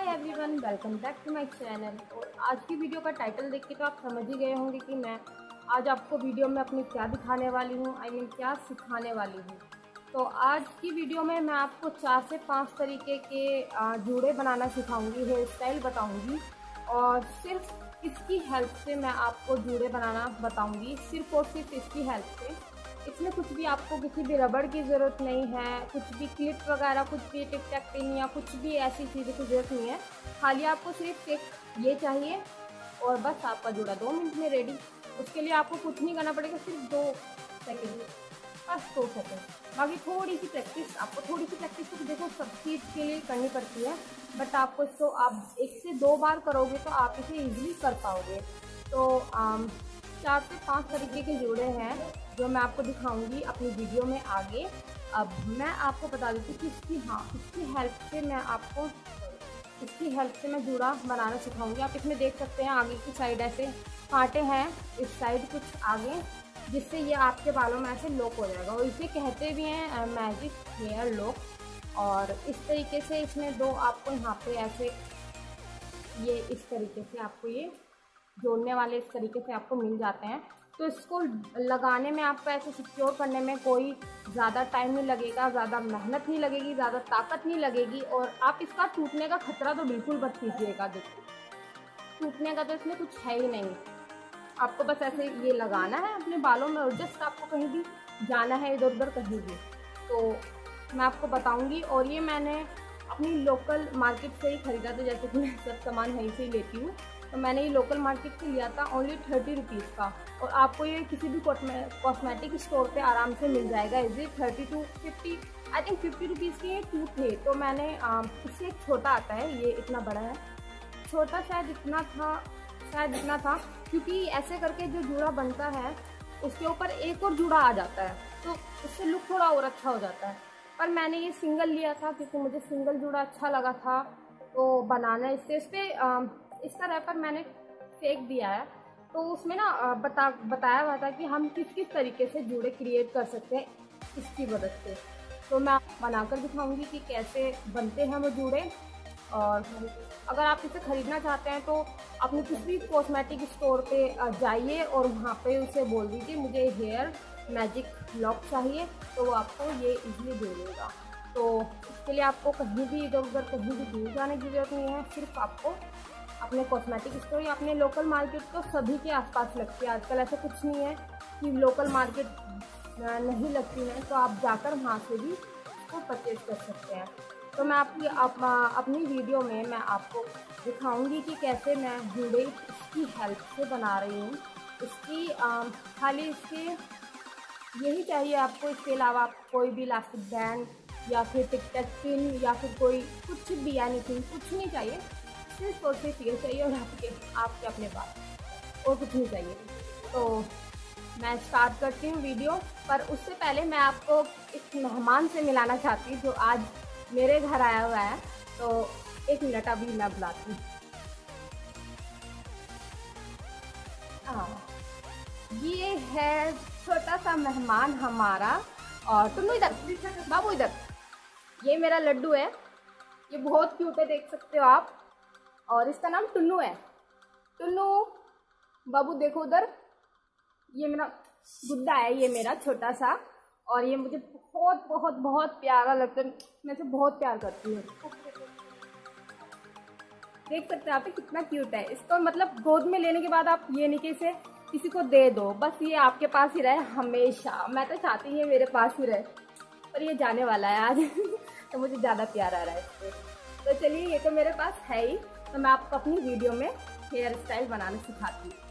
Everyone, welcome back to my channel. और आज की वीडियो का टाइटल देख के तो आप समझ ही गए होंगे कि मैं आज आपको वीडियो में अपनी क्या दिखाने वाली हूँ, क्या सिखाने वाली हूँ। तो आज की वीडियो में मैं आपको 4 से 5 तरीके के जूड़े बनाना सिखाऊंगी, हेयर स्टाइल बताऊंगी और सिर्फ इसकी हेल्प से मैं आपको जूड़े बनाना बताऊंगी, सिर्फ और सिर्फ इसकी हेल्प से। इसमें कुछ भी आपको किसी भी रबड़ की ज़रूरत नहीं है, कुछ भी क्लिप वगैरह, कुछ भी टिक टैक पिन या कुछ भी ऐसी चीज़ों की ज़रूरत नहीं है। खाली आपको सिर्फ एक ये चाहिए और बस आपका जूड़ा 2 मिनट में रेडी। उसके लिए आपको कुछ नहीं करना पड़ेगा, सिर्फ 2 सेकेंड, बस 2 सेकेंड। बाकी थोड़ी सी प्रैक्टिस, तो देखो सब चीज़ के लिए करनी पड़ती है, बट आपको इसको आप 1 से 2 बार करोगे तो आप इसे ईजिली कर पाओगे। तो 4 से 5 तरीके के जूड़े हैं जो मैं आपको दिखाऊंगी अपनी वीडियो में आगे। अब मैं आपको बता देती हूँ कि इसकी हेल्प से मैं जूड़ा बनाना सिखाऊंगी। आप इसमें देख सकते हैं आगे की साइड ऐसे कांटे हैं, इस साइड कुछ आगे, जिससे ये आपके बालों में ऐसे लॉक हो जाएगा और इसे कहते भी हैं मैजिक हेयर लॉक। और इस तरीके से इसमें 2 आपको यहाँ पे ऐसे ये इस तरीके से आपको ये जोड़ने वाले इस तरीके से आपको मिल जाते हैं। तो इसको लगाने में, आपको ऐसे सिक्योर करने में कोई ज़्यादा टाइम नहीं लगेगा, ज़्यादा मेहनत नहीं लगेगी, ज़्यादा ताकत नहीं लगेगी। और आप इसका टूटने का खतरा तो बिल्कुल मत कीजिएगा। देखो टूटने का तो इसमें कुछ है ही नहीं। आपको बस ऐसे ये लगाना है अपने बालों में और जस्ट आपको कहीं भी जाना है, इधर उधर कहीं भी, तो मैं आपको बताऊँगी। और ये मैंने अपनी लोकल मार्केट से ही ख़रीदा था, जैसे कि मैं सब सामान वहीं से ही लेती हूँ। तो मैंने ये लोकल मार्केट से लिया था ओनली 30 रुपीज़ का। और आपको ये किसी भी कॉस्मेटिक स्टोर पे आराम से मिल जाएगा। Easy 30 to 50, I think 50 rupees के ये 2 थे। तो मैंने इससे एक छोटा आता है, ये इतना बड़ा है, छोटा शायद इतना था, क्योंकि ऐसे करके जो जूड़ा बनता है उसके ऊपर एक और जूड़ा आ जाता है, तो उससे लुक थोड़ा और अच्छा हो जाता है। पर मैंने ये सिंगल लिया था क्योंकि मुझे सिंगल जूड़ा अच्छा लगा था। तो बनाना इससे इस पर इसका रैपर मैंने फेंक दिया है। तो उसमें ना बताया हुआ था कि हम किस किस तरीके से जूड़े क्रिएट कर सकते हैं इसकी मदद से। तो मैं बनाकर दिखाऊंगी कि कैसे बनते हैं वो जूड़े। और अगर आप इसे ख़रीदना चाहते हैं तो अपने किसी भी कॉस्मेटिक स्टोर पे जाइए और वहाँ पे उसे बोल दीजिए मुझे हेयर मैजिक लॉक चाहिए, तो वो आपको ये इजीली दे देगा। तो इसके लिए आपको कहीं भी इधर उधर कहीं भी दूर जाने की ज़रूरत नहीं है। सिर्फ आपको अपने कॉस्मेटिक स्टोर या अपने लोकल मार्केट तो सभी के आसपास लगती है। आजकल ऐसा कुछ नहीं है कि लोकल मार्केट नहीं लगती है, तो आप जाकर वहाँ से भी इसको परचेज कर सकते हैं। तो मैं अपनी वीडियो में मैं आपको दिखाऊंगी कि कैसे मैं जूड़े इसकी हेल्प से बना रही हूँ। इसकी खाली इसके यही चाहिए आपको। इसके अलावा आप कोई भी इलास्टिक बैंड या फिर टिक टैक पिन या फिर कोई कुछ भी एनीथिंग, कुछ नहीं चाहिए, सिर्फ और सिर्फ ये चाहिए और आपके अपने पास, और कुछ नहीं चाहिए। तो मैं स्टार्ट करती हूँ वीडियो, पर उससे पहले मैं आपको एक मेहमान से मिलाना चाहती हूँ जो आज मेरे घर आया हुआ है। तो 1 मिनट अभी मैं बुलाती हूँ। ये है छोटा सा मेहमान हमारा। और टुन्नू इधर, बाबू इधर, ये मेरा लड्डू है, ये बहुत क्यूट है, देख सकते हो आप। और इसका नाम टुन्नू है। टुन्नू बाबू देखो उधर, ये मेरा गुड्डा है, ये मेरा छोटा सा, और ये मुझे बहुत बहुत बहुत प्यारा लगता है। मैं इसे बहुत प्यार करती हूँ। देख सकते हैं आप कितना क्यूट है। इसको मतलब गोद में लेने के बाद आप ये नहीं कि इसे किसी को दे दो, बस ये आपके पास ही रहे हमेशा। मैं तो चाहती हूँ ये मेरे पास ही रहे, पर ये जाने वाला है आज तो मुझे ज़्यादा प्यार आ रहा है इससे। तो चलिए, ये तो मेरे पास है ही, तो मैं आपको अपनी वीडियो में हेयर स्टाइल बनाना सिखाती हूँ।